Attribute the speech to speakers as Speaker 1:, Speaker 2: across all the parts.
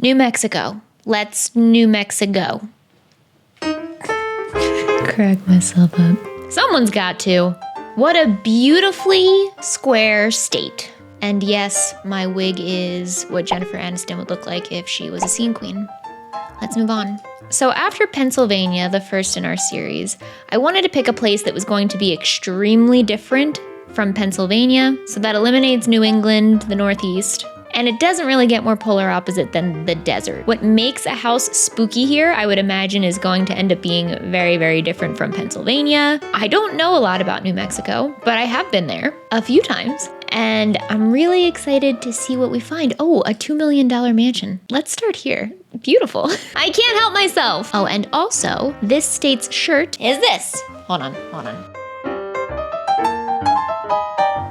Speaker 1: New Mexico. Let's New Mexico. Crack myself up. Someone's got to. What a beautifully square state. And yes, my wig is what Jennifer Aniston would look like if she was a scene queen. Let's move on. So after Pennsylvania, the first in our series, I wanted to pick a place that was going to be extremely different from Pennsylvania. So that eliminates New England, the Northeast. And it doesn't really get more polar opposite than the desert. What makes a house spooky here, I would imagine, is going to end up being very, very different from Pennsylvania. I don't know a lot about New Mexico, but I have been there a few times. And I'm really excited to see what we find. Oh, a $2 million mansion. Let's start here. Beautiful. I can't help myself. Oh, and also, this state's shirt is this. Hold on.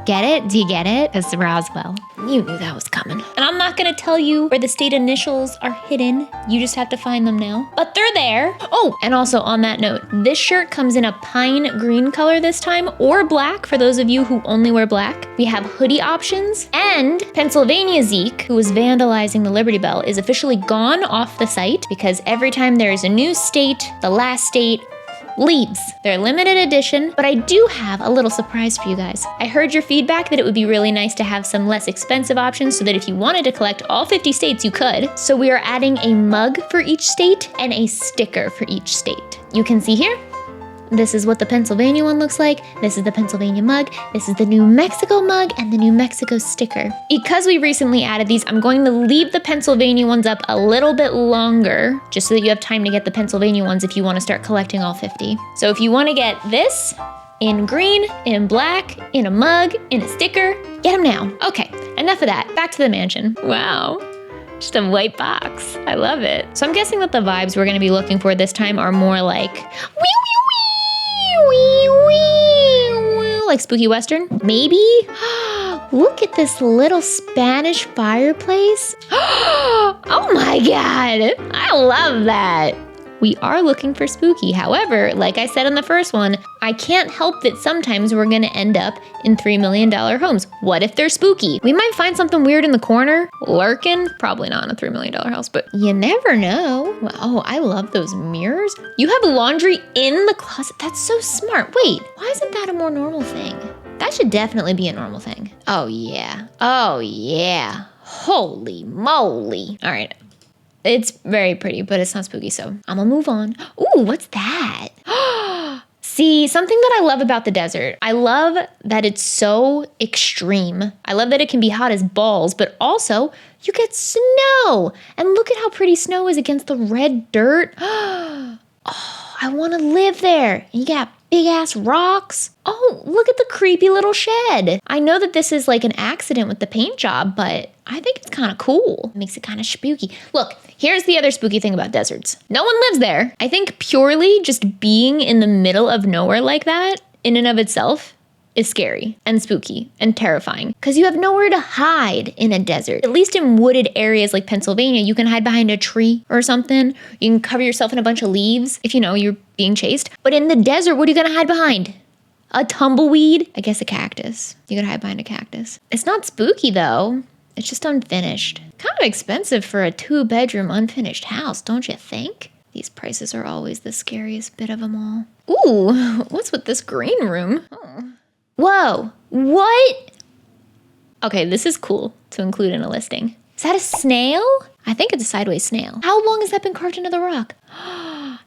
Speaker 1: Get it? Do you get it? It's Roswell. You knew that was coming. And I'm not gonna tell you where the state initials are hidden. You just have to find them now. But they're there. Oh, and also on that note, this shirt comes in a pine green color this time, or black for those of you who only wear black. We have hoodie options, and Pennsylvania Zeke, who was vandalizing the Liberty Bell, is officially gone off the site because every time there is a new state, the last state leaves. They're limited edition, but I do have a little surprise for you guys. I heard your feedback that it would be really nice to have some less expensive options so that if you wanted to collect all 50 states, you could. So we are adding a mug for each state and a sticker for each state. You can see here, this is what the Pennsylvania one looks like. This is the Pennsylvania mug. This is the New Mexico mug and the New Mexico sticker. Because we recently added these, I'm going to leave the Pennsylvania ones up a little bit longer, just so that you have time to get the Pennsylvania ones if you want to start collecting all 50. So if you want to get this in green, in black, in a mug, in a sticker, get them now. Okay, enough of that. Back to the mansion. Wow. Just a white box. I love it. So I'm guessing that the vibes we're going to be looking for this time are more like like spooky western, maybe? Look at this little Spanish fireplace. Oh my God, I love that. We are looking for spooky. However, like I said in the first one, I can't help that sometimes we're gonna end up in $3 million homes. What if they're spooky? We might find something weird in the corner, lurking. Probably not in a $3 million house, but you never know. Oh, I love those mirrors. You have laundry in the closet. That's so smart. Wait, why isn't that a more normal thing? That should definitely be a normal thing. Oh yeah, holy moly. All right. It's very pretty, but it's not spooky, so I'm gonna move on. Ooh, what's that? See, something that I love about the desert, I love that it's so extreme. I love that it can be hot as balls, but also you get snow. And look at how pretty snow is against the red dirt. Oh, I wanna live there. And you got big ass rocks. Oh, look at the creepy little shed. I know that this is like an accident with the paint job, but I think it's kind of cool. It makes it kind of spooky. Look, here's the other spooky thing about deserts. No one lives there. I think purely just being in the middle of nowhere like that, in and of itself, is scary and spooky and terrifying because you have nowhere to hide in a desert. At least in wooded areas like Pennsylvania, you can hide behind a tree or something. You can cover yourself in a bunch of leaves if you know you're being chased. But in the desert, what are you gonna hide behind? A tumbleweed? I guess a cactus. You could hide behind a cactus. It's not spooky though. It's just unfinished. Kind of expensive for a 2-bedroom unfinished house, don't you think? These prices are always the scariest bit of them all. Ooh, what's with this green room? Oh. Whoa, what? Okay, this is cool to include in a listing. Is that a snail? I think it's a sideways snail. How long has that been carved into the rock?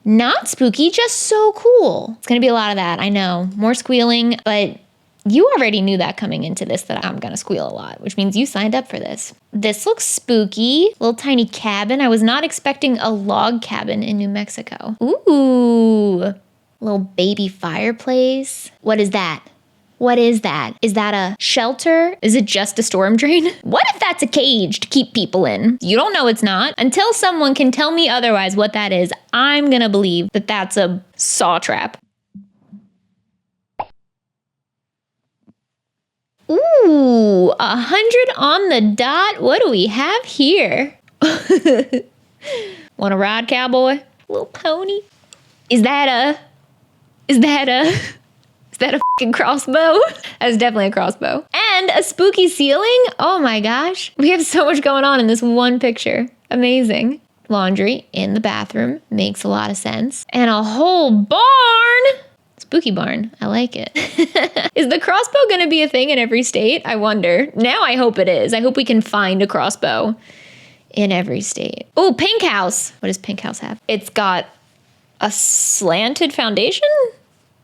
Speaker 1: Not spooky, just so cool. It's gonna be a lot of that, I know. More squealing, but you already knew that coming into this that I'm gonna squeal a lot, which means you signed up for this. This looks spooky. Little tiny cabin. I was not expecting a log cabin in New Mexico. Ooh, little baby fireplace. What is that? What is that? Is that a shelter? Is it just a storm drain? What if that's a cage to keep people in? You don't know it's not. Until someone can tell me otherwise what that is, I'm gonna believe that that's a saw trap. Ooh, 100 on the dot. What do we have here? Want to ride, cowboy? Little pony? Is that a fucking crossbow? That's definitely a crossbow. And a spooky ceiling? Oh my gosh. We have so much going on in this one picture. Amazing. Laundry in the bathroom. Makes a lot of sense. And a whole barn. Spooky barn. I like it. Is the crossbow going to be a thing in every state? I wonder. Now I hope it is. I hope we can find a crossbow in every state. Oh, pink house. What does pink house have? It's got a slanted foundation?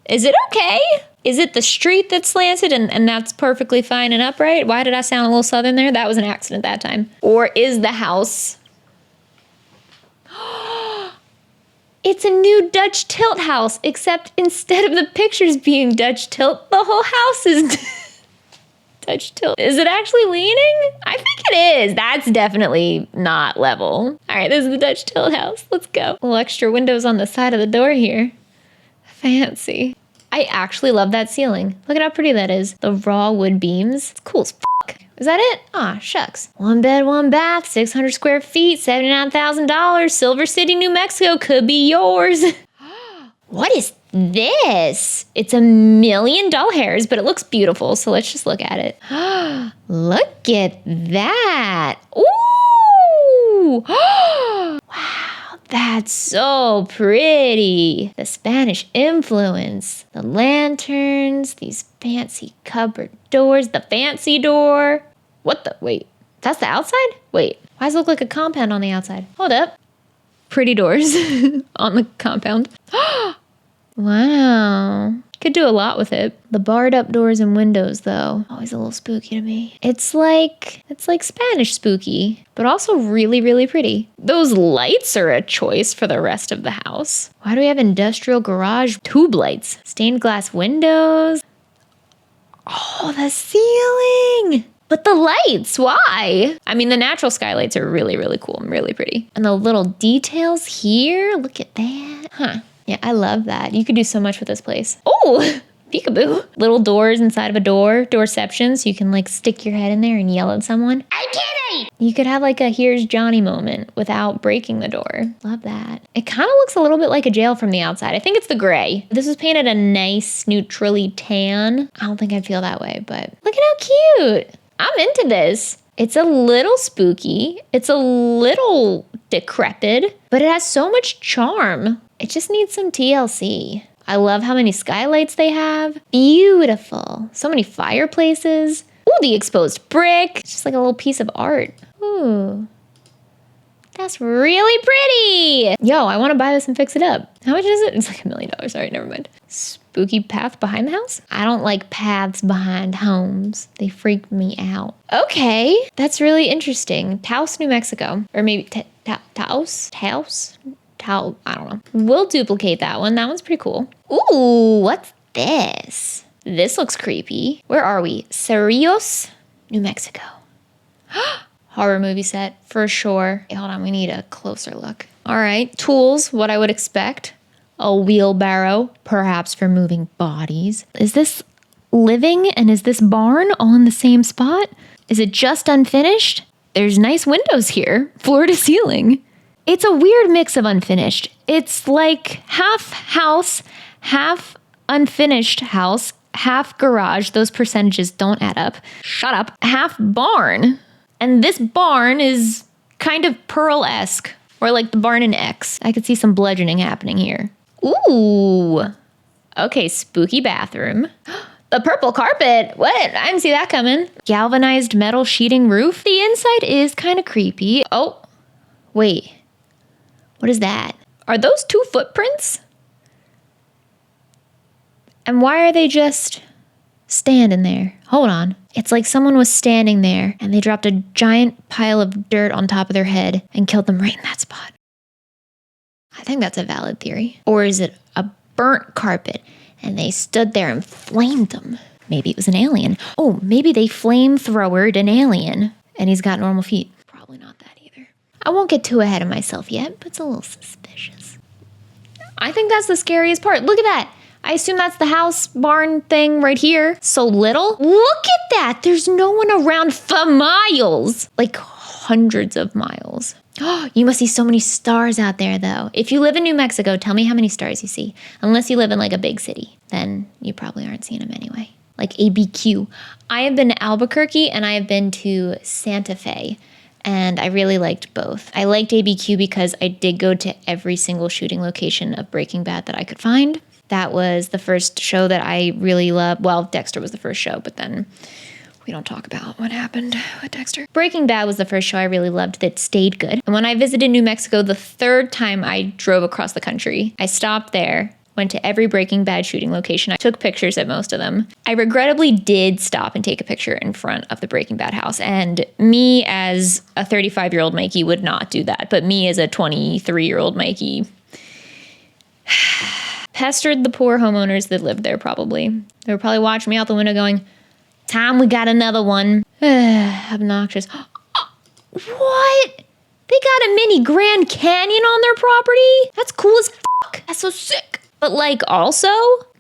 Speaker 1: Is it okay? Is it the street that's slanted and that's perfectly fine and upright? Why did I sound a little southern there? That was an accident that time. Or is the house... It's a new Dutch tilt house, except instead of the pictures being Dutch tilt, the whole house is Dutch tilt. Is it actually leaning? I think it is. That's definitely not level. All right, this is the Dutch tilt house. Let's go. Little extra windows on the side of the door here. Fancy. I actually love that ceiling. Look at how pretty that is. The raw wood beams. It's cool as fuck. Is that it? Aw, shucks. 1 bed, 1 bath, 600 square feet, $79,000. Silver City, New Mexico could be yours. What is this? It's $1 million hairs, but it looks beautiful, so let's just look at it. Look at that. Ooh. Wow, that's so pretty. The Spanish influence, the lanterns, these fancy cupboard doors, the fancy door. What the, wait, that's the outside? Wait, why does it look like a compound on the outside? Hold up. Pretty doors on the compound. Wow. Could do a lot with it. The barred up doors and windows, though, always a little spooky to me. It's like Spanish spooky, but also really, really pretty. Those lights are a choice for the rest of the house. Why do we have industrial garage tube lights? Stained glass windows. Oh, the ceiling. But the lights, why? I mean, the natural skylights are really, really cool and really pretty. And the little details here, look at that. Huh. Yeah, I love that. You could do so much with this place. Oh, peekaboo. Little doors inside of a door, doorception, so you can like stick your head in there and yell at someone. I'm kidding! You could have like a here's Johnny moment without breaking the door. Love that. It kind of looks a little bit like a jail from the outside. I think it's the gray. This was painted a nice neutrally tan. I don't think I'd feel that way, but look at how cute. I'm into this. It's a little spooky. It's a little decrepit, but it has so much charm. It just needs some TLC. I love how many skylights they have. Beautiful. So many fireplaces. Ooh, the exposed brick. It's just like a little piece of art. Ooh. That's really pretty. Yo, I want to buy this and fix it up. How much is it? It's like $1 million. All right, never mind. Spooky path behind the house? I don't like paths behind homes. They freak me out. Okay, that's really interesting. Taos, New Mexico. Or maybe Taos? I don't know. We'll duplicate that one. That one's pretty cool. Ooh, what's this? This looks creepy. Where are we? Cerrillos, New Mexico. Horror movie set, for sure. Hey, hold on, we need a closer look. All right, tools, what I would expect. A wheelbarrow, perhaps for moving bodies. Is this living and is this barn all in the same spot? Is it just unfinished? There's nice windows here, floor to ceiling. It's a weird mix of unfinished. It's like half house, half unfinished house, half garage. Those percentages don't add up. Shut up. Half barn. And this barn is kind of Pearl-esque, or like the barn in X. I could see some bludgeoning happening here. Ooh. Okay, spooky bathroom. The purple carpet. What? I didn't see that coming. Galvanized metal sheeting roof. The inside is kind of creepy. Oh, wait. What is that? Are those 2 footprints? And why are they just standing there? Hold on. It's like someone was standing there and they dropped a giant pile of dirt on top of their head and killed them right in that spot. I think that's a valid theory. Or is it a burnt carpet and they stood there and flamed them? Maybe it was an alien. Oh, maybe they flamethrowered an alien and he's got normal feet. Probably not that either. I won't get too ahead of myself yet, but it's a little suspicious. I think that's the scariest part. Look at that. I assume that's the house barn thing right here. So little. Look at that. There's no one around for miles. Like hundreds of miles. Oh, you must see so many stars out there, though. If you live in New Mexico, tell me how many stars you see. Unless you live in like a big city, then you probably aren't seeing them anyway. Like ABQ. I have been to Albuquerque and I have been to Santa Fe. and I really liked both. I liked ABQ because I did go to every single shooting location of Breaking Bad that I could find. That was the first show that I really loved. Well, Dexter was the first show, but then we don't talk about what happened with Dexter. Breaking Bad was the first show I really loved that stayed good. And when I visited New Mexico the third time I drove across the country, I stopped there, went to every Breaking Bad shooting location. I took pictures at most of them. I regrettably did stop and take a picture in front of the Breaking Bad house. And me as a 35-year-old Mikey would not do that. But me as a 23-year-old Mikey pestered the poor homeowners that lived there probably. They were probably watching me out the window going, "Tom, we got another one." Obnoxious. What? They got a mini Grand Canyon on their property? That's cool as fuck. That's so sick. But like also,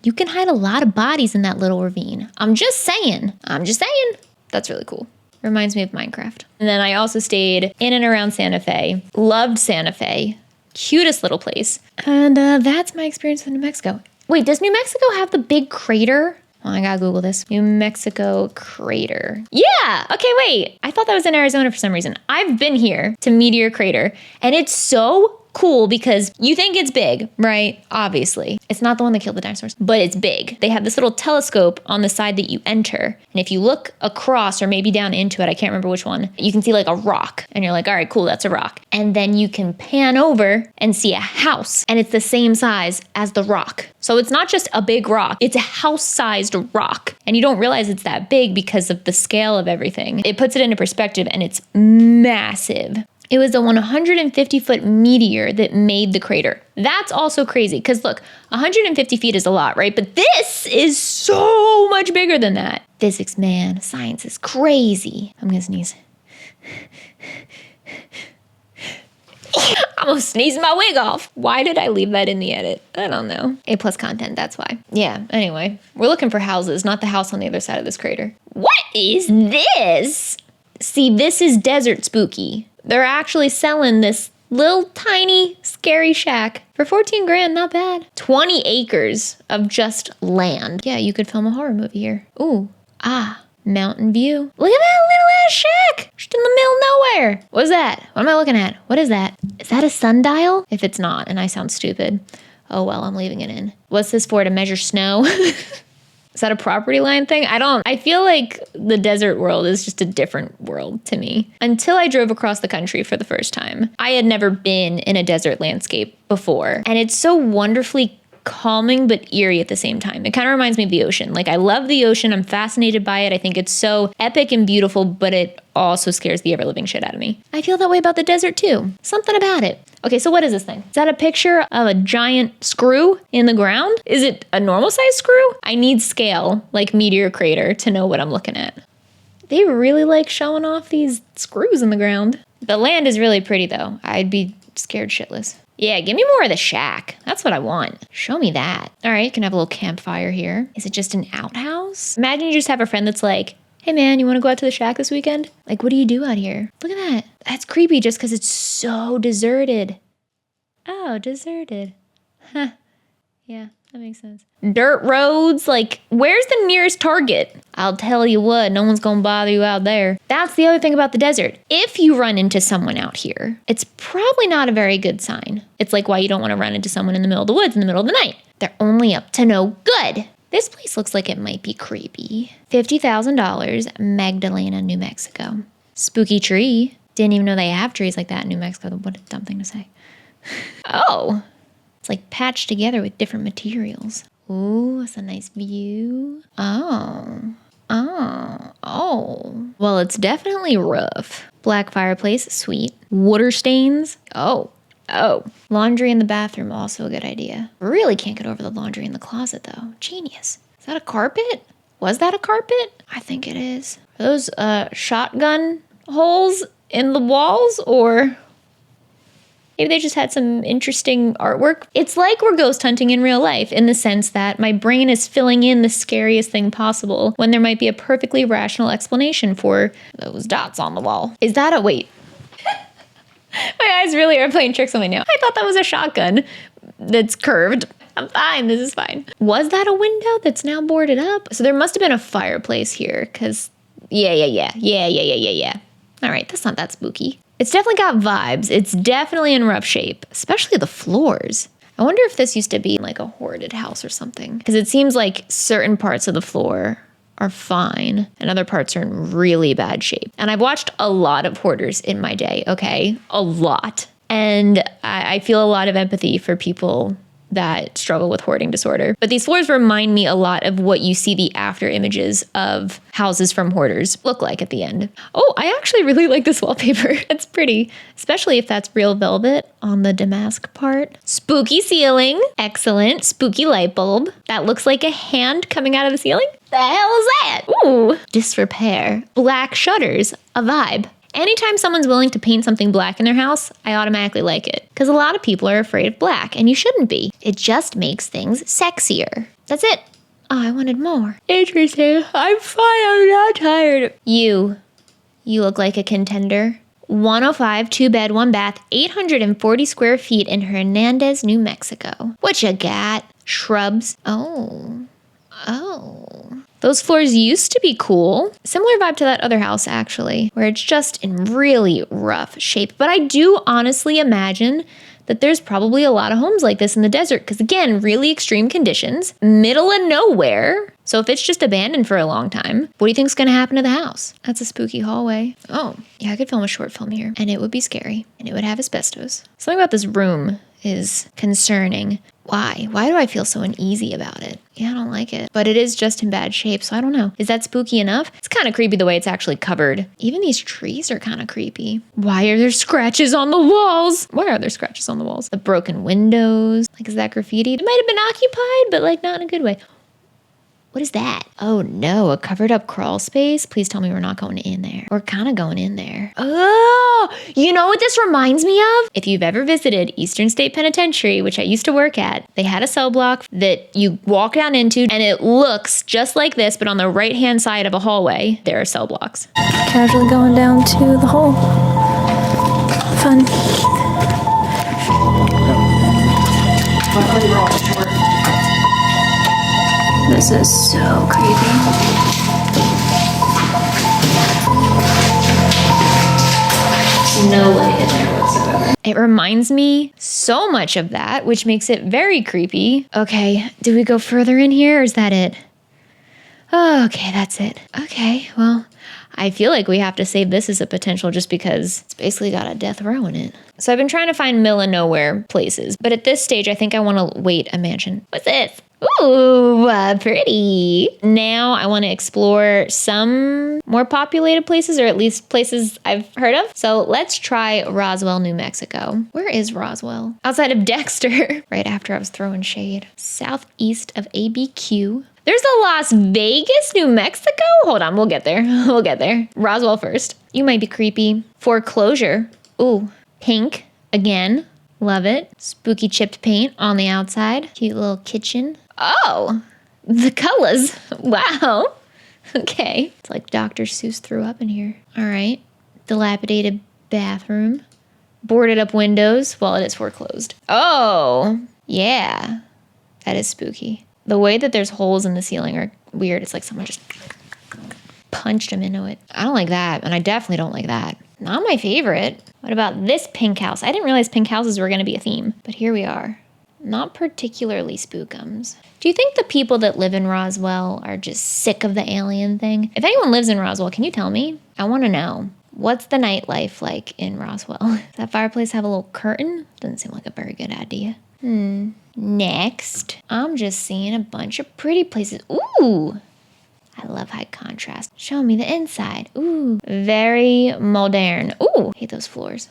Speaker 1: you can hide a lot of bodies in that little ravine. I'm just saying. That's really cool. Reminds me of Minecraft. And then I also stayed in and around Santa Fe. Loved Santa Fe. Cutest little place. And that's my experience with New Mexico. Wait, does New Mexico have the big crater? Oh, I gotta Google this. New Mexico crater. Yeah! Okay, wait. I thought that was in Arizona for some reason. I've been here to Meteor Crater, and it's so cool because you think it's big, right? Obviously. It's not the one that killed the dinosaurs, but it's big. They have this little telescope on the side that you enter, and if you look across or maybe down into it, I can't remember which one, you can see like a rock, and you're like, all right, cool, that's a rock. And then you can pan over and see a house, and it's the same size as the rock. So it's not just a big rock, it's a house-sized rock. And you don't realize it's that big because of the scale of everything. It puts it into perspective, and it's massive. It was a 150-foot meteor that made the crater. That's also crazy, because look, 150 feet is a lot, right? But this is so much bigger than that. Physics, man, science is crazy. I'm gonna sneeze. I'm almost sneezing my wig off. Why did I leave that in the edit? I don't know. A+ content, that's why. Yeah, anyway, we're looking for houses, not the house on the other side of this crater. What is this? See, this is desert spooky. They're actually selling this little tiny scary shack for 14 grand, not bad. 20 acres of just land. Yeah, you could film a horror movie here. Ooh, mountain view. Look at that little ass shack, just in the middle of nowhere. What is that? What am I looking at? What is that? Is that a sundial? If it's not, and I sound stupid, oh well, I'm leaving it in. What's this for, to measure snow? Is that a property line thing? I feel like the desert world is just a different world to me. Until I drove across the country for the first time. I had never been in a desert landscape before. And it's so wonderfully calming but eerie at the same time. It kind of reminds me of the ocean. Like, I love the ocean. I'm fascinated by it. I think it's so epic and beautiful, but it also scares the ever-living shit out of me. I feel that way about the desert too. Something about it. Okay, so what is this thing? Is that a picture of a giant screw in the ground? Is it a normal size screw? I need scale, like Meteor Crater, to know what I'm looking at. They really like showing off these screws in the ground. The land is really pretty though. I'd be scared shitless. Yeah, give me more of the shack. That's what I want. Show me that. All right, you can have a little campfire here. Is it just an outhouse? Imagine you just have a friend that's like, hey man, you want to go out to the shack this weekend? Like, what do you do out here? Look at that. That's creepy just because it's so deserted. Oh, deserted. Huh. Yeah, that makes sense. Dirt roads, like, where's the nearest Target? I'll tell you what, no one's gonna bother you out there. That's the other thing about the desert. If you run into someone out here, it's probably not a very good sign. It's like why you don't want to run into someone in the middle of the woods in the middle of the night. They're only up to no good. This place looks like it might be creepy. $50,000, Magdalena, New Mexico. Spooky tree. Didn't even know they have trees like that in New Mexico. What a dumb thing to say. Oh, it's like patched together with different materials. Ooh, that's a nice view. Oh. Well, it's definitely rough. Black fireplace, sweet. Water stains. Oh. Laundry in the bathroom, also a good idea. Really can't get over the laundry in the closet, though. Genius. Is that a carpet? Was that a carpet? I think it is. Are those shotgun holes in the walls, or maybe they just had some interesting artwork? It's like we're ghost hunting in real life, in the sense that my brain is filling in the scariest thing possible when there might be a perfectly rational explanation for those dots on the wall. Is that a wait? My eyes really are playing tricks on me now. I thought that was a shotgun that's curved. I'm fine. This is fine. Was that a window that's now boarded up? So there must have been a fireplace here, because yeah. All right, that's not that spooky. It's definitely got vibes. It's definitely in rough shape, especially the floors. I wonder if this used to be like a hoarded house or something. Because it seems like certain parts of the floor are fine and other parts are in really bad shape. And I've watched a lot of hoarders in my day, okay? A lot. And I feel a lot of empathy for people that struggle with hoarding disorder. But these floors remind me a lot of what you see the after images of houses from hoarders look like at the end. Oh, I actually really like this wallpaper. It's pretty, especially if that's real velvet on the damask part. Spooky ceiling. Excellent. Spooky light bulb. That looks like a hand coming out of the ceiling. The hell is that? Ooh. Disrepair. Black shutters. A vibe. Anytime someone's willing to paint something black in their house, I automatically like it. Because a lot of people are afraid of black, and you shouldn't be. It just makes things sexier. That's it. Oh, I wanted more. Interesting. I'm fine. I'm not tired. You look like a contender. 105, 2-bed, 1-bath, 840 square feet in Hernandez, New Mexico. What you got? Shrubs. Oh. Those floors used to be cool. Similar vibe to that other house, actually, where it's just in really rough shape. But I do honestly imagine that there's probably a lot of homes like this in the desert because, again, really extreme conditions, middle of nowhere. So if it's just abandoned for a long time, what do you think's going to happen to the house? That's a spooky hallway. Oh, yeah, I could film a short film here, and it would be scary, and it would have asbestos. Something about this room is concerning. Why? Why do I feel so uneasy about it? Yeah, I don't like it. But it is just in bad shape, so I don't know. Is that spooky enough? It's kind of creepy the way it's actually covered. Even these trees are kind of creepy. Why are there scratches on the walls? Why are there scratches on the walls? The broken windows. Like, is that graffiti? It might have been occupied, but like not in a good way. What is that? Oh no, a covered up crawl space? Please tell me we're not going in there. We're kind of going in there. Oh, you know what this reminds me of? If you've ever visited Eastern State Penitentiary, which I used to work at, they had a cell block that you walk down into and it looks just like this, but on the right-hand side of a hallway, there are cell blocks.
Speaker 2: Casually going down to the hole. Fun. This is so creepy.
Speaker 1: No light in there whatsoever. It reminds me so much of that, which makes it very creepy. Okay, do we go further in here or is that it? Oh, okay, that's it. Okay, well, I feel like we have to save this as a potential just because it's basically got a death row in it. So I've been trying to find middle of nowhere places, but at this stage, I think I want to wait a mansion. What's this? Ooh, pretty. Now I want to explore some more populated places, or at least places I've heard of. So let's try Roswell, New Mexico. Where is Roswell? Outside of Dexter, right after I was throwing shade. Southeast of ABQ. There's a Las Vegas, New Mexico? Hold on, we'll get there. We'll get there. Roswell first. You might be creepy. Foreclosure. Ooh, pink again. Love it. Spooky chipped paint on the outside. Cute little kitchen. Oh, the colors. Wow. Okay. It's like Dr. Seuss threw up in here. All right. Dilapidated bathroom. Boarded up windows. Well, it is foreclosed. Oh, yeah. That is spooky. The way that there's holes in the ceiling are weird. It's like someone just punched them into it. I don't like that, and I definitely don't like that. Not my favorite. What about this pink house? I didn't realize pink houses were going to be a theme, but here we are. Not particularly spookums. Do you think the people that live in Roswell are just sick of the alien thing? If anyone lives in Roswell, can you tell me? I want to know. What's the nightlife like in Roswell? Does that fireplace have a little curtain? Doesn't seem like a very good idea. Next, I'm just seeing a bunch of pretty places. Ooh, I love high contrast. Show me the inside. Ooh, very modern. Ooh, hate those floors.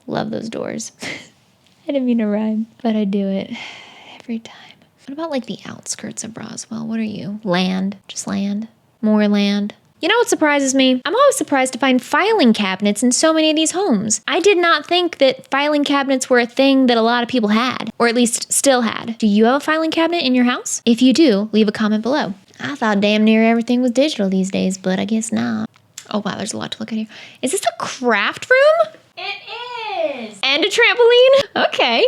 Speaker 1: Love those doors. I didn't mean to rhyme, but I do it every time. What about like the outskirts of Roswell? What are you? Land, just land, more land. You know what surprises me? I'm always surprised to find filing cabinets in so many of these homes. I did not think that filing cabinets were a thing that a lot of people had, or at least still had. Do you have a filing cabinet in your house? If you do, leave a comment below. I thought damn near everything was digital these days, but I guess not. Oh wow, there's a lot to look at here. Is this a craft room?
Speaker 2: It is!
Speaker 1: And a trampoline? Okay,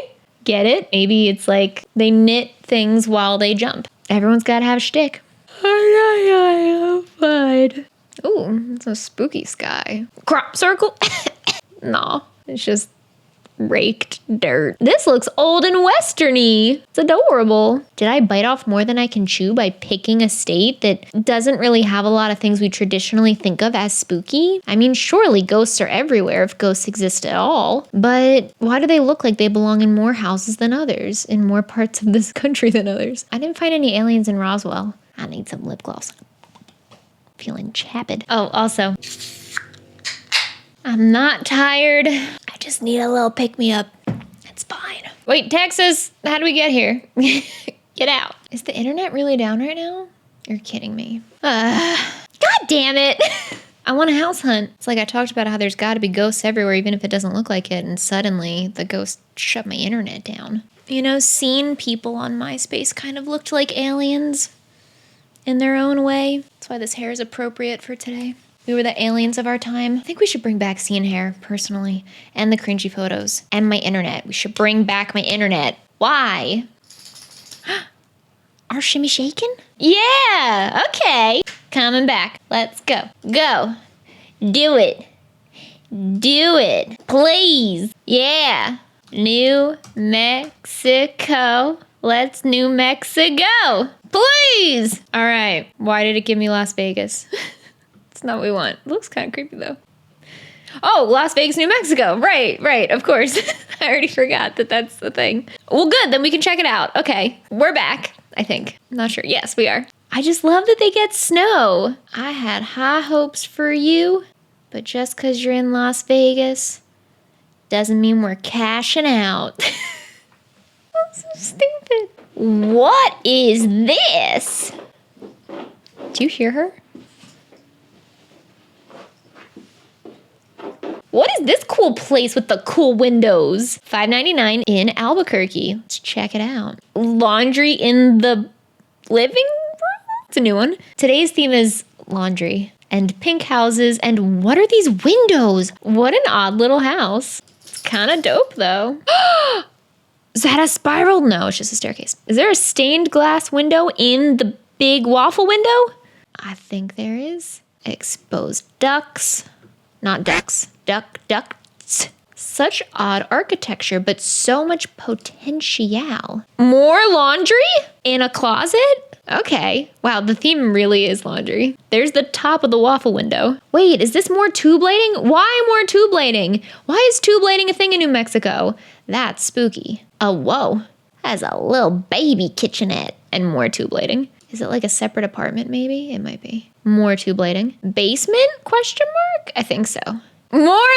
Speaker 1: get it. Maybe it's like they knit things while they jump. Everyone's gotta have a shtick. Fine. Ooh, it's a spooky sky. Crop circle? No, it's just raked dirt. This looks old and westerny. It's adorable. Did I bite off more than I can chew by picking a state that doesn't really have a lot of things we traditionally think of as spooky? I mean, surely ghosts are everywhere if ghosts exist at all, but why do they look like they belong in more houses than others, in more parts of this country than others? I didn't find any aliens in Roswell. I need some lip gloss. Feeling chapped. Oh, also, I'm not tired. I just need a little pick-me-up. It's fine. Wait, Texas, how do we get here? Get out. Is the internet really down right now? You're kidding me. God damn it. I want a house hunt. It's like I talked about how there's got to be ghosts everywhere, even if it doesn't look like it, and suddenly the ghost shut my internet down. You know, seeing people on MySpace kind of looked like aliens in their own way. That's why this hair is appropriate for today. We were the aliens of our time. I think we should bring back scene hair, personally, and the cringy photos, and my internet. We should bring back my internet. Why? Are shimmy shaking? Yeah, okay. Coming back. Let's go. Go. Do it. Do it. Please. Yeah. New Mexico. Let's New Mexico. Please. All right. Why did it give me Las Vegas? It's not what we want. It looks kind of creepy though. Oh, Las Vegas, New Mexico. Right, of course. I already forgot that that's the thing. Well, good, then we can check it out. Okay, we're back, I think. I'm not sure. Yes, we are. I just love that they get snow. I had high hopes for you, but just because you're in Las Vegas doesn't mean we're cashing out. That's so stupid. What is this? Do you hear her? What is this cool place with the cool windows? $5.99 in Albuquerque. Let's check it out. Laundry in the living room? It's a new one. Today's theme is laundry and pink houses. And what are these windows? What an odd little house. It's kind of dope though. Is that a spiral? No, it's just a staircase. Is there a stained glass window in the big waffle window? I think there is. Exposed ducks. Not ducks. Ducts. Such odd architecture, but so much potential. More laundry in a closet? Okay. Wow, the theme really is laundry. There's the top of the waffle window. Wait, is this more tube lighting? Why more tube lighting? Why is tube lighting a thing in New Mexico? That's spooky. Oh, whoa. That's a little baby kitchenette and more tube lighting. Is it like a separate apartment maybe? It might be. More tube lighting. Basement? Question mark? I think so. More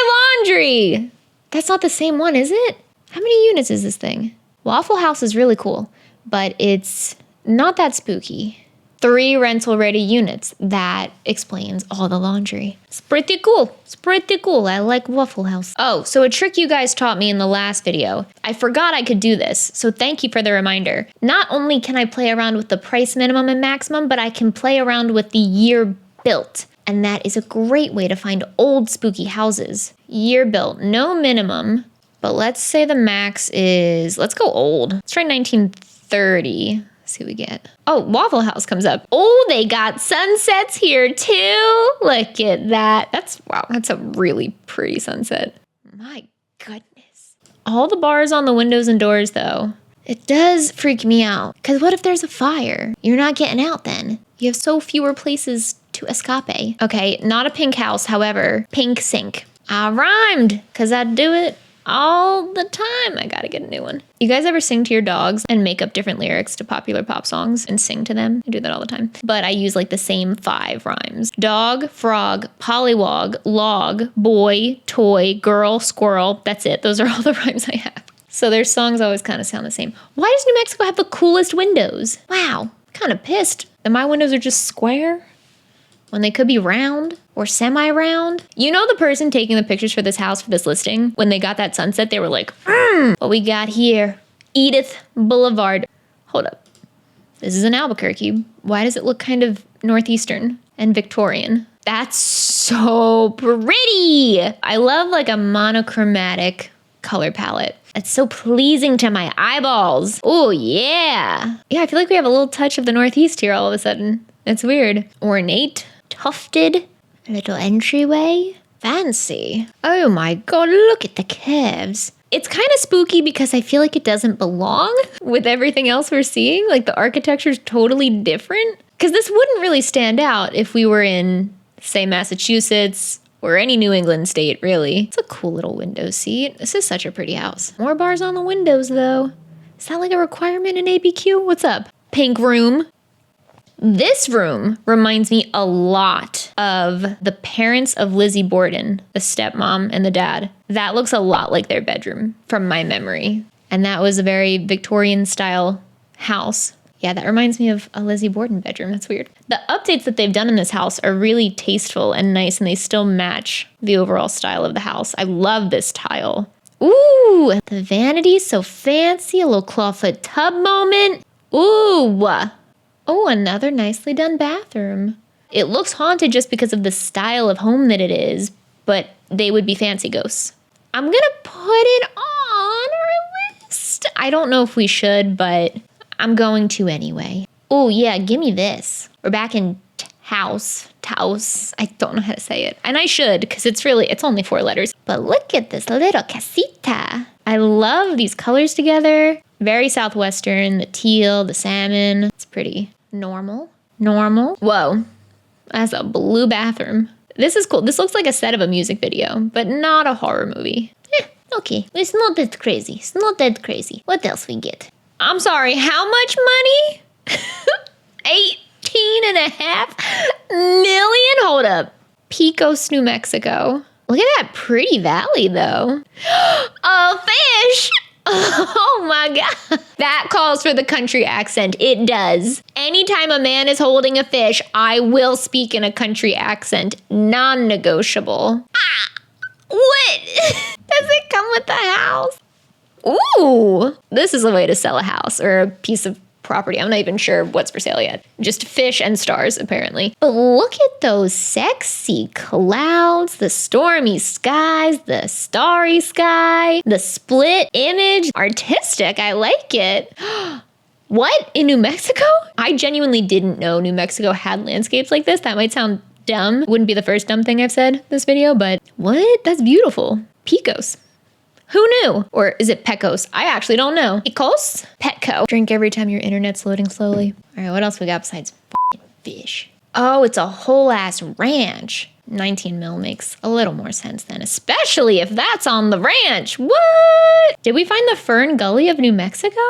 Speaker 1: laundry! That's not the same one, is it? How many units is this thing? Waffle House is really cool, but it's not that spooky. 3 rental-ready units. That explains all the laundry. It's pretty cool. It's pretty cool. I like Waffle House. Oh, so a trick you guys taught me in the last video. I forgot I could do this, so thank you for the reminder. Not only can I play around with the price minimum and maximum, but I can play around with the year built. And that is a great way to find old spooky houses. Year built, no minimum, but let's say the max is, let's go old. Let's try 1930. See what we get. Oh, Waffle House comes up. Oh, they got sunsets here too. Look at that. Wow, that's a really pretty sunset. My goodness. All the bars on the windows and doors though. It does freak me out. Because what if there's a fire? You're not getting out then. You have so fewer places to escape. Okay, not a pink house, however, pink sink. I rhymed, because I do it all the time. I gotta get a new one. You guys ever sing to your dogs and make up different lyrics to popular pop songs and sing to them? I do that all the time. But I use like the same 5 rhymes. Dog, frog, pollywog, log, boy, toy, girl, squirrel. That's it. Those are all the rhymes I have. So their songs always kind of sound the same. Why does New Mexico have the coolest windows? Wow, kind of pissed that my windows are just square when they could be round or semi-round. You know the person taking the pictures for this house for this listing, when they got that sunset, they were like, what we got here, Edith Boulevard. Hold up. This is in Albuquerque. Why does it look kind of northeastern and Victorian? That's so pretty. I love like a monochromatic color palette. It's so pleasing to my eyeballs. Oh, yeah. Yeah, I feel like we have a little touch of the Northeast here all of a sudden. It's weird. Ornate, tufted, A little entryway. Fancy. Oh my god, look at the curves. It's kind of spooky because I feel like it doesn't belong with everything else we're seeing. Like the architecture's totally different. Because this wouldn't really stand out if we were in, say, Massachusetts or any New England state, really. It's a cool little window seat. This is such a pretty house. More bars on the windows, though. Is that like a requirement in ABQ? What's up? Pink room. This room reminds me a lot of the parents of Lizzie Borden, the stepmom and the dad. That looks a lot like their bedroom from my memory. And that was a very Victorian style house. Yeah, that reminds me of a Lizzie Borden bedroom. That's weird. The updates that they've done in this house are really tasteful and nice, and they still match the overall style of the house. I love this tile. Ooh, the vanity's so fancy. A little clawfoot tub moment. Ooh. Oh, another nicely done bathroom. It looks haunted just because of the style of home that it is, but they would be fancy ghosts. I'm gonna put it on our list. I don't know if we should, but I'm going to anyway. Oh yeah, give me this. We're back in Taos. I don't know how to say it. And I should, because it's only 4 letters. But look at this little casita. I love these colors together. Very Southwestern, the teal, the salmon. It's pretty. Normal. Whoa, that's a blue bathroom. This is cool. This looks like a set of a music video, but not a horror movie. Okay, it's not that crazy. What else we get? I'm sorry, how much money? 18.5 million? Hold up. Pecos, New Mexico. Look at that pretty valley, though. A fish! Oh my god. That calls for the country accent. It does. Anytime a man is holding a fish, I will speak in a country accent. Non-negotiable. What? Does it come with the house? Ooh, this is a way to sell a house or a piece of property. I'm not even sure what's for sale yet. Just fish and stars, apparently. But look at those sexy clouds, the stormy skies, the starry sky, the split image. Artistic, I like it. What? In New Mexico? I genuinely didn't know New Mexico had landscapes like this. That might sound dumb. Wouldn't be the first dumb thing I've said this video, but what? That's beautiful. Pecos. Who knew? Or is it Pecos? I actually don't know. Pecos? Petco. Drink every time your internet's loading slowly. All right, what else we got besides fish? Oh, it's a whole ass ranch. 19 mil makes a little more sense then, especially if that's on the ranch. What? Did we find the Fern Gully of New Mexico?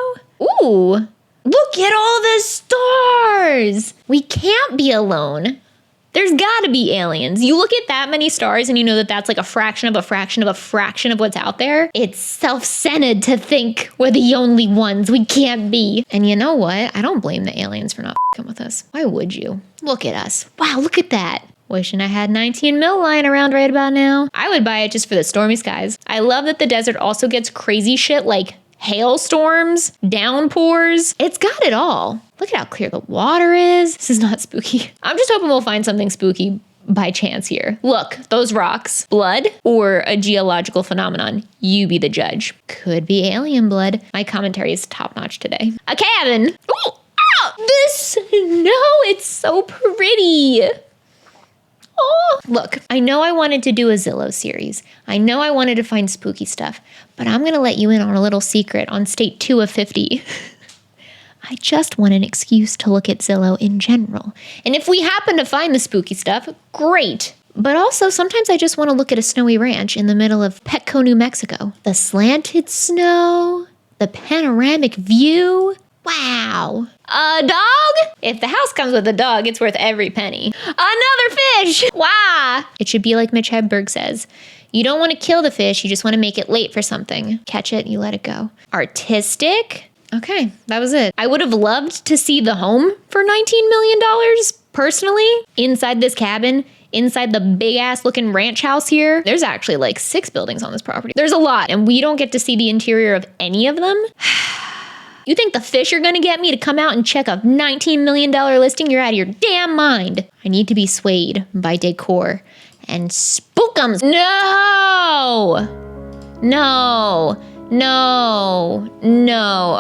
Speaker 1: Ooh, look at all the stars. We can't be alone. There's gotta be aliens. You look at that many stars and you know that that's like a fraction of a fraction of a fraction of what's out there. It's self-centered to think we're the only ones. We can't be. And you know what? I don't blame the aliens for not f***ing with us. Why would you? Look at us. Wow, look at that. Wishing I had 19 mil lying around right about now. I would buy it just for the stormy skies. I love that the desert also gets crazy shit like hailstorms, downpours. It's got it all. Look at how clear the water is. This is not spooky. I'm just hoping we'll find something spooky by chance here. Look, those rocks. Blood or a geological phenomenon? You be the judge. Could be alien blood. My commentary is top-notch today. A cabin. Ooh, ah, this. No, it's so pretty. Oh, look, I know I wanted to do a Zillow series. I know I wanted to find spooky stuff, but I'm going to let you in on a little secret on state 2 of 50. I just want an excuse to look at Zillow in general. And if we happen to find the spooky stuff, great. But also, sometimes I just want to look at a snowy ranch in the middle of Petco, New Mexico. The slanted snow, the panoramic view. Wow. A dog? If the house comes with a dog, it's worth every penny. Another fish! Wow. It should be like Mitch Hedberg says. You don't want to kill the fish, you just want to make it late for something. Catch it, you let it go. Artistic? Okay, that was it. I would have loved to see the home for $19 million, personally. Inside this cabin, inside the big-ass looking ranch house here. There's actually like 6 buildings on this property. There's a lot, and we don't get to see the interior of any of them. You think the fish are gonna get me to come out and check a $19 million listing? You're out of your damn mind. I need to be swayed by decor and spookums. No!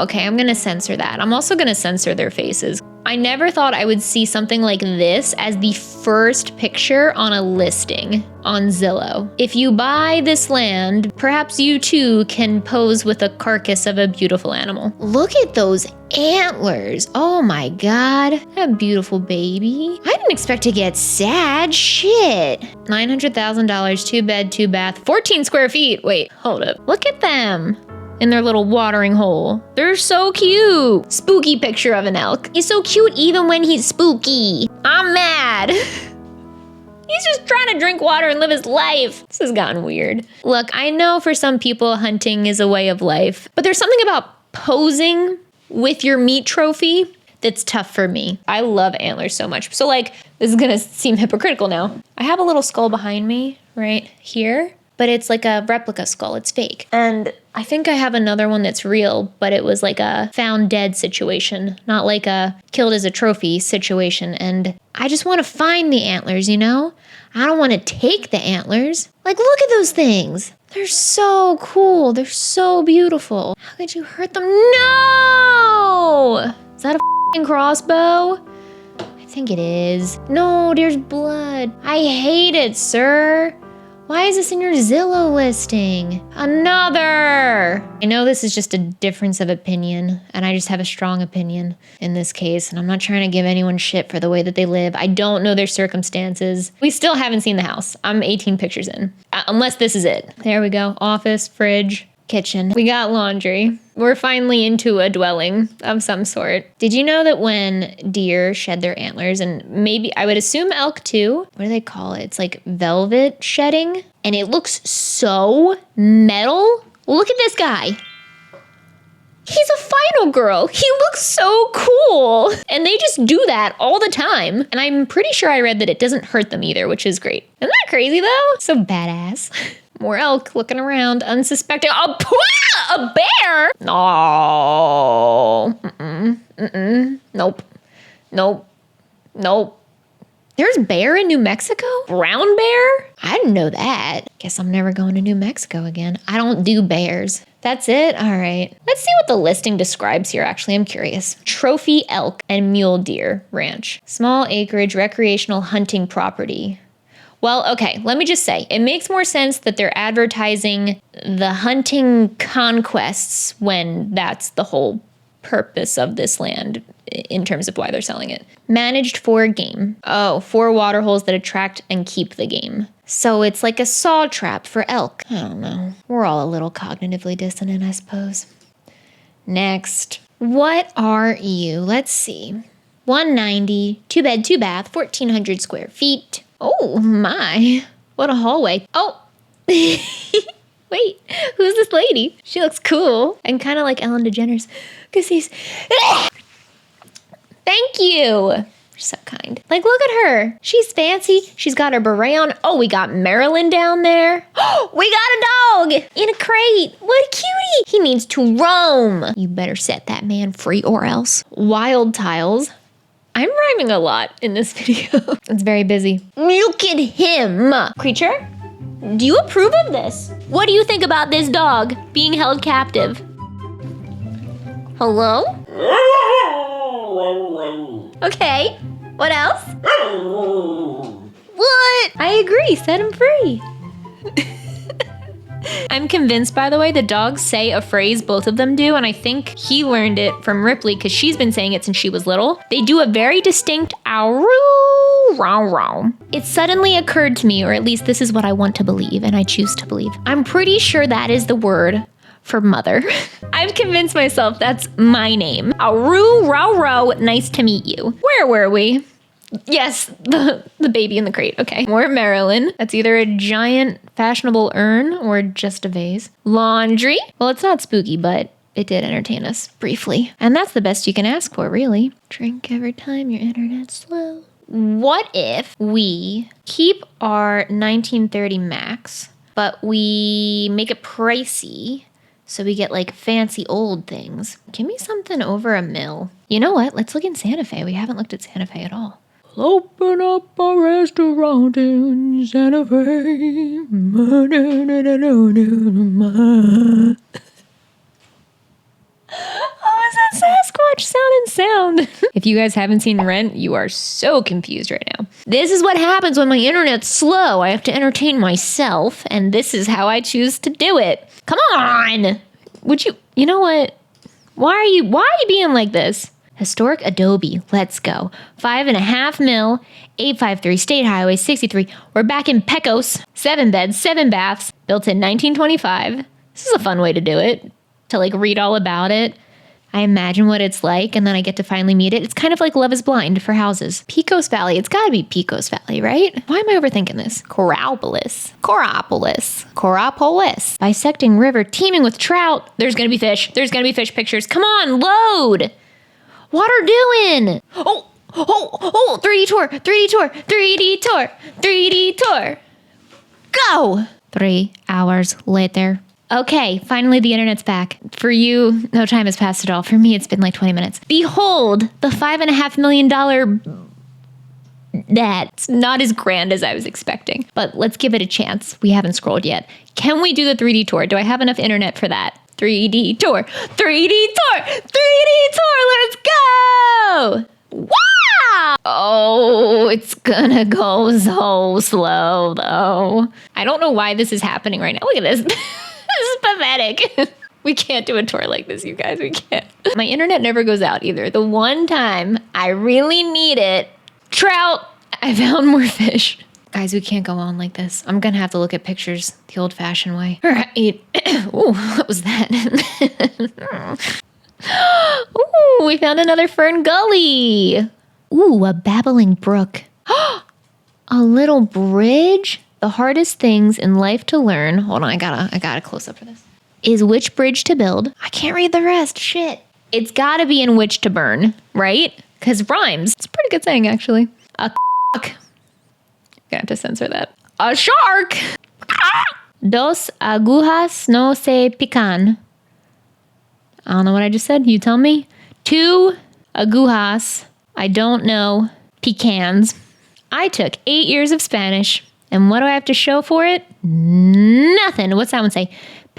Speaker 1: Okay, I'm gonna censor that. I'm also gonna censor their faces. I never thought I would see something like this as the first picture on a listing on Zillow. If you buy this land, perhaps you too can pose with a carcass of a beautiful animal. Look at those antlers. Oh my God, that beautiful baby. I didn't expect to get sad, shit. $900,000, 2 bed, 2 bath, 14 square feet. Wait, hold up. Look at them in their little watering hole. They're so cute. Spooky picture of an elk. He's so cute even when he's spooky. I'm mad. He's just trying to drink water and live his life. This has gotten weird. Look, I know for some people hunting is a way of life, but there's something about posing with your meat trophy that's tough for me. I love antlers so much. So like, this is gonna seem hypocritical now. I have a little skull behind me right here, but it's like a replica skull, it's fake. And I think I have another one that's real, but it was like a found dead situation, not like a killed as a trophy situation. And I just want to find the antlers, you know? I don't want to take the antlers. Like, look at those things. They're so cool. They're so beautiful. How could you hurt them? No! Is that a f***ing crossbow? I think it is. No, there's blood. I hate it, sir. Why is this in your Zillow listing? Another! I know this is just a difference of opinion, and I just have a strong opinion in this case, and I'm not trying to give anyone shit for the way that they live. I don't know their circumstances. We still haven't seen the house. I'm 18 pictures in. Unless this is it. There we go. Office, fridge, kitchen. We got laundry. We're finally into a dwelling of some sort. Did you know that when deer shed their antlers, and maybe I would assume elk too, what do they call it? It's like velvet shedding, and it looks so metal. Look at this guy. He's a final girl. He looks so cool. And they just do that all the time. And I'm pretty sure I read that it doesn't hurt them either, which is great. Isn't that crazy though? So badass. More elk looking around, unsuspecting. Oh, a bear? No. Nope. There's bear in New Mexico? Brown bear? I didn't know that. Guess I'm never going to New Mexico again. I don't do bears. That's it? All right. Let's see what the listing describes here, actually. I'm curious. Trophy elk and mule deer ranch. Small acreage recreational hunting property. Well, okay, let me just say, it makes more sense that they're advertising the hunting conquests when that's the whole purpose of this land in terms of why they're selling it. Managed for game. Oh, 4 water holes that attract and keep the game. So it's like a saw trap for elk. I don't know. We're all a little cognitively dissonant, I suppose. Next. What are you? Let's see. 190, 2 bed, 2 bath, 1,400 square feet. Oh my, what a hallway. Oh, wait, who's this lady? She looks cool and kind of like Ellen DeGeneres. Cause he's, thank you. You're so kind. Like, look at her. She's fancy. She's got her beret on. Oh, we got Marilyn down there. Oh, we got a dog in a crate. What a cutie. He needs to roam. You better set that man free or else. Wild tiles. I'm rhyming a lot in this video. It's very busy. Look at him. Creature, do you approve of this? What do you think about this dog being held captive? Hello? Okay, what else? What? I agree, set him free. I'm convinced, by the way, the dogs say a phrase, both of them do, and I think he learned it from Ripley because she's been saying it since she was little. They do a very distinct ow, row, row. It suddenly occurred to me, or at least this is what I want to believe, and I choose to believe. I'm pretty sure that is the word for mother. I've convinced myself that's my name. Aru, row, row, nice to meet you. Where were we? Yes, the baby in the crate. Okay. More Marilyn. That's either a giant fashionable urn or just a vase. Laundry. Well, it's not spooky, but it did entertain us briefly. And that's the best you can ask for, really. Drink every time your internet's slow. What if we keep our 1930 max, but we make it pricey so we get like fancy old things? Give me something over $1 million. You know what? Let's look in Santa Fe. We haven't looked at Santa Fe at all. Open up a restaurant in Santa Fe. Oh, is that Sasquatch sound? If If you guys haven't seen Rent, you are so confused right now. This is what happens when my internet's slow. I have to entertain myself, and this is how I choose to do it. Come on! You know what? Why are you being like this? Historic Adobe, let's go. 5.5 mil, 853 State Highway 63. We're back in Pecos. 7 beds, 7 baths, built in 1925. This is a fun way to do it, to like read all about it. I imagine what it's like, and then I get to finally meet it. It's kind of like Love is Blind for houses. Pecos Valley, it's gotta be Pecos Valley, right? Why am I overthinking this? Coropolis. Bisecting river teeming with trout. There's gonna be fish. There's gonna be fish pictures. Come on, load. Water doing. Oh, 3D tour, 3D tour, 3D tour, 3D tour. Go. 3 hours later. Okay, finally the internet's back. For you, no time has passed at all. For me, it's been like 20 minutes. Behold, the $5.5 million. That's not as grand as I was expecting, but let's give it a chance. We haven't scrolled yet. Can we do the 3D tour? Do I have enough internet for that? 3D tour, 3D tour, 3D tour, let's go! Wow! Oh, it's gonna go so slow though. I don't know why this is happening right now. Look at this. This is pathetic. We can't do a tour like this, you guys. We can't. My internet never goes out either. The one time I really need it, trout, I found more fish. Guys, we can't go on like this. I'm gonna have to look at pictures the old-fashioned way. All right. Ooh, what was that? Ooh, we found another fern gully. Ooh, a babbling brook. A little bridge. The hardest things in life to learn. Hold on, I gotta close up for this. Is which bridge to build. I can't read the rest. Shit. It's gotta be in which to burn, right? Because rhymes. It's a pretty good saying, actually. A gonna have to censor that. A shark! Dos agujas no se pican. I don't know what I just said. You tell me. 2 agujas. I don't know. Pecans. I took 8 years of Spanish. And what do I have to show for it? Nothing. What's that one say?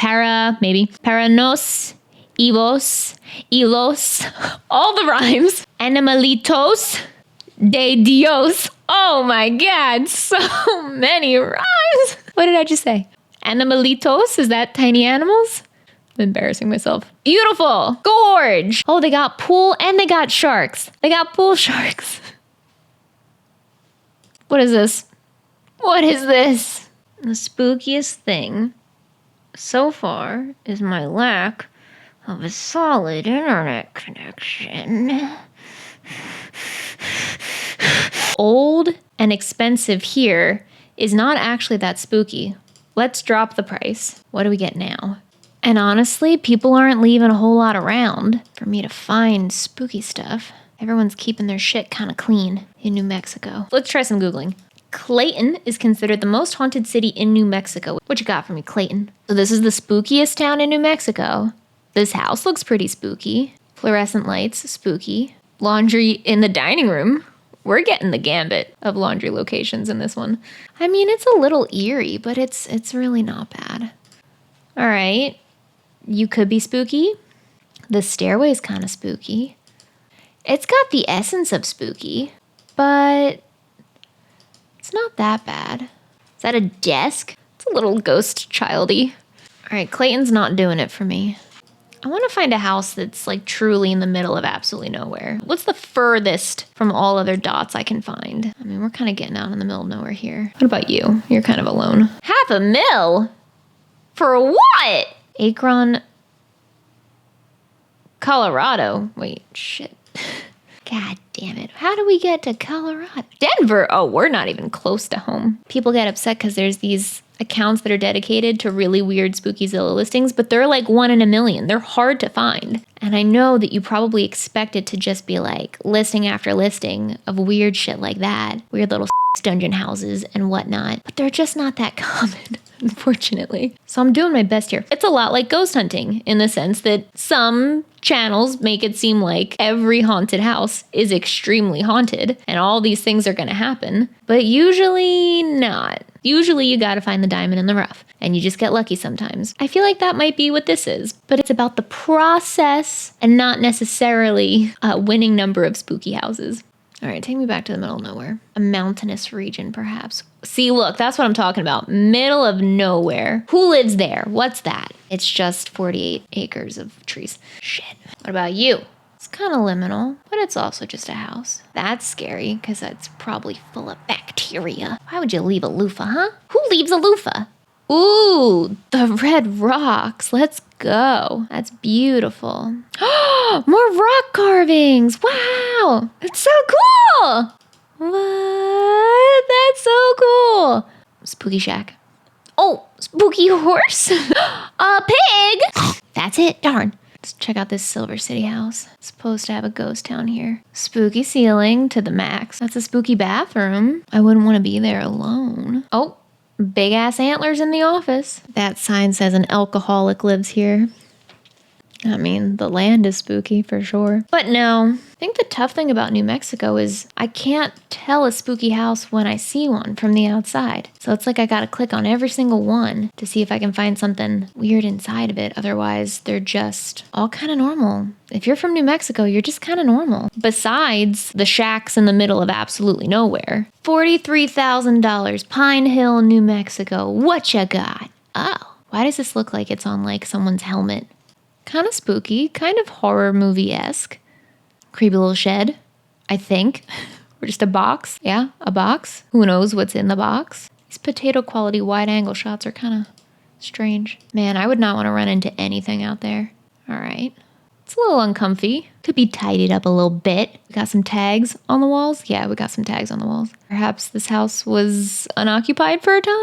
Speaker 1: Maybe. Para nos, Ivos, Ilos. All the rhymes. Animalitos de Dios. Oh my God, so many rhymes. What did I just say? Animalitos, is that tiny animals? I'm embarrassing myself. Beautiful, gorge. Oh, they got pool and they got sharks. They got pool sharks. What is this? What is this? The spookiest thing so far is my lack of a solid internet connection. Old and expensive here is not actually that spooky. Let's drop the price. What do we get now? And honestly, people aren't leaving a whole lot around for me to find spooky stuff. Everyone's keeping their shit kind of clean in New Mexico. Let's try some Googling. Clayton is considered the most haunted city in New Mexico. What you got for me, Clayton? So this is the spookiest town in New Mexico. This house looks pretty spooky. Fluorescent lights, spooky. Laundry in the dining room. We're getting the gambit of laundry locations in this one. I mean, it's a little eerie, but it's really not bad. All right. You could be spooky. The stairway's kind of spooky. It's got the essence of spooky, but it's not that bad. Is that a desk? It's a little ghost childy. All right, Clayton's not doing it for me. I want to find a house that's like truly in the middle of absolutely nowhere. What's the furthest from all other dots I can find? I mean, we're kind of getting out in the middle of nowhere here. What about you? You're kind of alone. $500,000? For what? Akron, Colorado. Wait, shit. God damn it. How do we get to Colorado? Denver. Oh, we're not even close to home. People get upset because there's these accounts that are dedicated to really weird spooky Zillow listings, but they're like 1 in a million. They're hard to find. And I know that you probably expect it to just be like listing after listing of weird shit like that. Weird little dungeon houses and whatnot. But they're just not that common, unfortunately. So I'm doing my best here. It's a lot like ghost hunting in the sense that some channels make it seem like every haunted house is extremely haunted and all these things are going to happen, but usually not. Usually you gotta find the diamond in the rough, and you just get lucky sometimes. I feel like that might be what this is, but it's about the process and not necessarily a winning number of spooky houses. All right, take me back to the middle of nowhere. A mountainous region, perhaps. See, look, that's what I'm talking about. Middle of nowhere. Who lives there? What's that? It's just 48 acres of trees. Shit. What about you? It's kind of liminal, but it's also just a house. That's scary, because it's probably full of bacteria. Why would you leave a loofah, huh? Who leaves a loofah? Ooh, the red rocks. Let's go. That's beautiful. More rock carvings. Wow. It's so cool. What? That's so cool. Spooky shack. Oh, spooky horse. A pig. That's it. Darn. Let's check out this Silver City house. It's supposed to have a ghost town here. Spooky ceiling to the max. That's a spooky bathroom. I wouldn't want to be there alone. Oh. Big ass antlers in the office. That sign says an alcoholic lives here. I mean, the land is spooky for sure. But no, I think the tough thing about New Mexico is I can't tell a spooky house when I see one from the outside. So it's like I gotta click on every single one to see if I can find something weird inside of it. Otherwise, they're just all kind of normal. If you're from New Mexico, you're just kind of normal. Besides the shacks in the middle of absolutely nowhere. $43,000, Pine Hill, New Mexico. What you got? Oh, why does this look like it's on like someone's helmet? Kind of spooky, kind of horror movie-esque. Creepy little shed, I think. Or just a box. Yeah, a box. Who knows what's in the box? These potato quality wide-angle shots are kind of strange. Man, I would not want to run into anything out there. All right. It's a little uncomfy. Could be tidied up a little bit. We got some tags on the walls. Yeah, we got some tags on the walls. Perhaps this house was unoccupied for a time?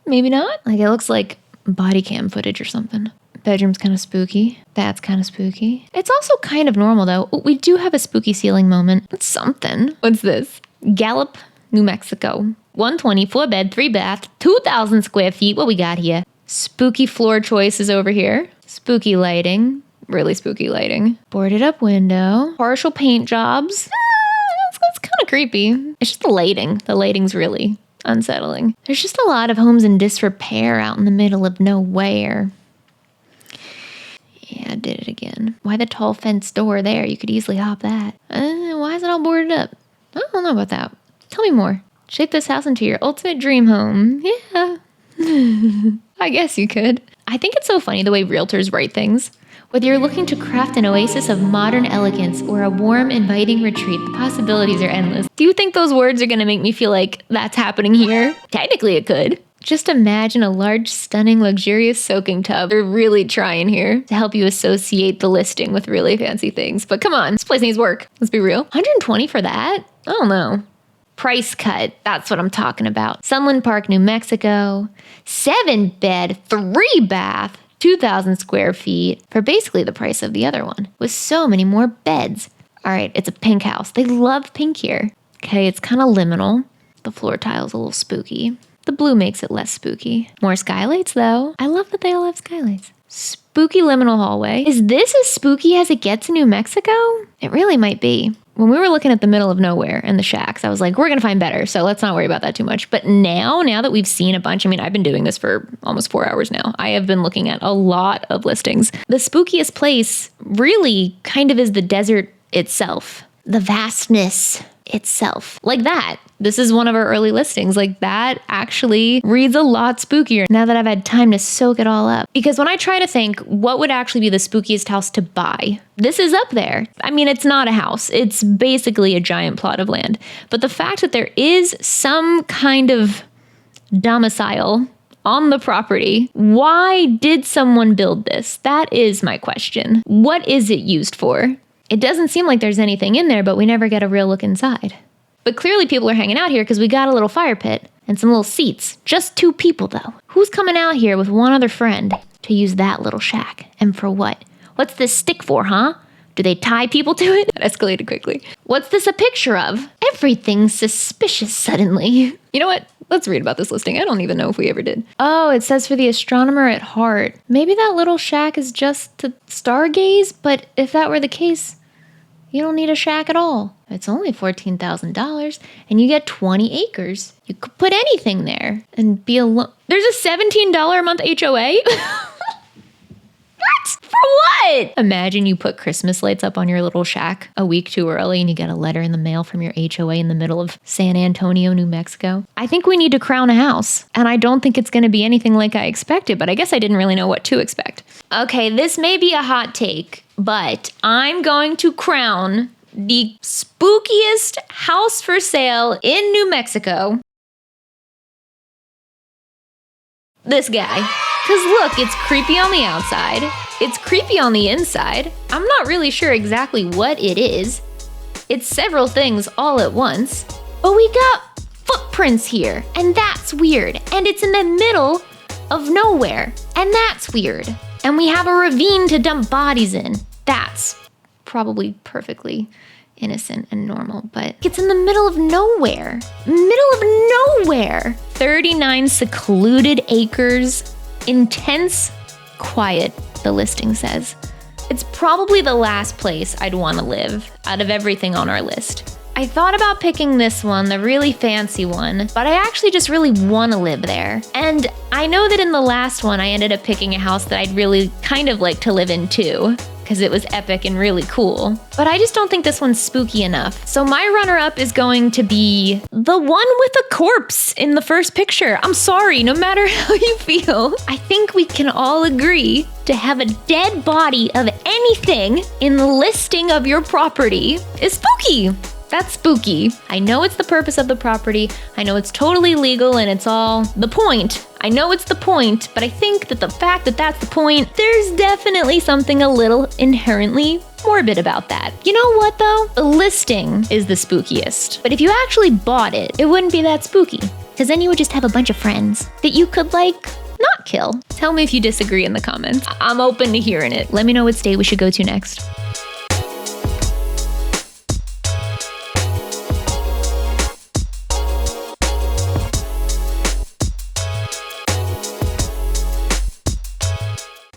Speaker 1: Maybe not. Like, it looks like body cam footage or something. Bedroom's kind of spooky. That's kind of spooky. It's also kind of normal though. We do have a spooky ceiling moment. It's something. What's this? Gallup, New Mexico. 120, 4-bed, 3-bath, 2,000 square feet. What we got here? Spooky floor choices over here. Spooky lighting. Really spooky lighting. Boarded up window. Partial paint jobs. That's kind of creepy. It's just the lighting. The lighting's really unsettling. There's just a lot of homes in disrepair out in the middle of nowhere. Yeah, I did it again. Why the tall fence door there? You could easily hop that. Why is it all boarded up? I don't know about that. Tell me more. Shape this house into your ultimate dream home. Yeah. I guess you could. I think it's so funny the way realtors write things. Whether you're looking to craft an oasis of modern elegance or a warm, inviting retreat, the possibilities are endless. Do you think those words are going to make me feel like that's happening here? Technically, it could. Just imagine a large, stunning, luxurious soaking tub. They're really trying here to help you associate the listing with really fancy things. But come on, this place needs work. Let's be real. $120 for that? I don't know. Price cut. That's what I'm talking about. Sunland Park, New Mexico. 7-bed, 3-bath. 2,000 square feet for basically the price of the other one, with so many more beds. All right, it's a pink house. They love pink here. Okay, it's kind of liminal. The floor tile's a little spooky. The blue makes it less spooky. More skylights, though. I love that they all have skylights. Spooky liminal hallway. Is this as spooky as it gets in New Mexico? It really might be. When we were looking at the middle of nowhere and the shacks, I was like, we're going to find better, so let's not worry about that too much. But now that we've seen a bunch, I mean, I've been doing this for almost 4 hours now. I have been looking at a lot of listings. The spookiest place really kind of is the desert itself. The vastness itself. Like that. This is one of our early listings. Like that actually reads a lot spookier now that I've had time to soak it all up. Because when I try to think what would actually be the spookiest house to buy, this is up there. I mean, it's not a house. It's basically a giant plot of land. But the fact that there is some kind of domicile on the property, why did someone build this? That is my question. What is it used for? It doesn't seem like there's anything in there, but we never get a real look inside. But clearly people are hanging out here because we got a little fire pit and some little seats. Just 2 people, though. Who's coming out here with one other friend to use that little shack? And for what? What's this stick for, huh? Do they tie people to it? That escalated quickly. What's this a picture of? Everything's suspicious suddenly. You know what? Let's read about this listing. I don't even know if we ever did. Oh, it says for the astronomer at heart. Maybe that little shack is just to stargaze, but if that were the case, You don't need a shack at all. It's only $14,000 and you get 20 acres. You could put anything there and be alone. There's a $17 a month HOA? What? For what? Imagine you put Christmas lights up on your little shack a week too early and you get a letter in the mail from your HOA in the middle of San Antonio, New Mexico. I think we need to crown a house. And I don't think it's going to be anything like I expected, but I guess I didn't really know what to expect. Okay, this may be a hot take, but I'm going to crown the spookiest house for sale in New Mexico this guy. Because look, it's creepy on the outside. It's creepy on the inside. I'm not really sure exactly what it is. It's several things all at once. But we got footprints here, and that's weird. And it's in the middle of nowhere, and that's weird. And we have a ravine to dump bodies in. That's probably perfectly innocent and normal, but it's in the middle of nowhere. Middle of nowhere. 39 secluded acres. Intense quiet, the listing says. It's probably the last place I'd want to live out of everything on our list. I thought about picking this one, the really fancy one, but I actually just really want to live there. And I know that in the last one, I ended up picking a house that I'd really kind of like to live in too, because it was epic and really cool. But I just don't think this one's spooky enough. So my runner-up is going to be the one with a corpse in the first picture. I'm sorry, no matter how you feel. I think we can all agree to have a dead body of anything in the listing of your property is spooky. That's spooky. I know it's the purpose of the property. I know it's totally legal and it's all the point. I know it's the point, but I think that the fact that that's the point, there's definitely something a little inherently morbid about that. You know what though? The listing is the spookiest. But if you actually bought it, it wouldn't be that spooky. Because then you would just have a bunch of friends that you could not kill. Tell me if you disagree in the comments. I'm open to hearing it. Let me know what state we should go to next.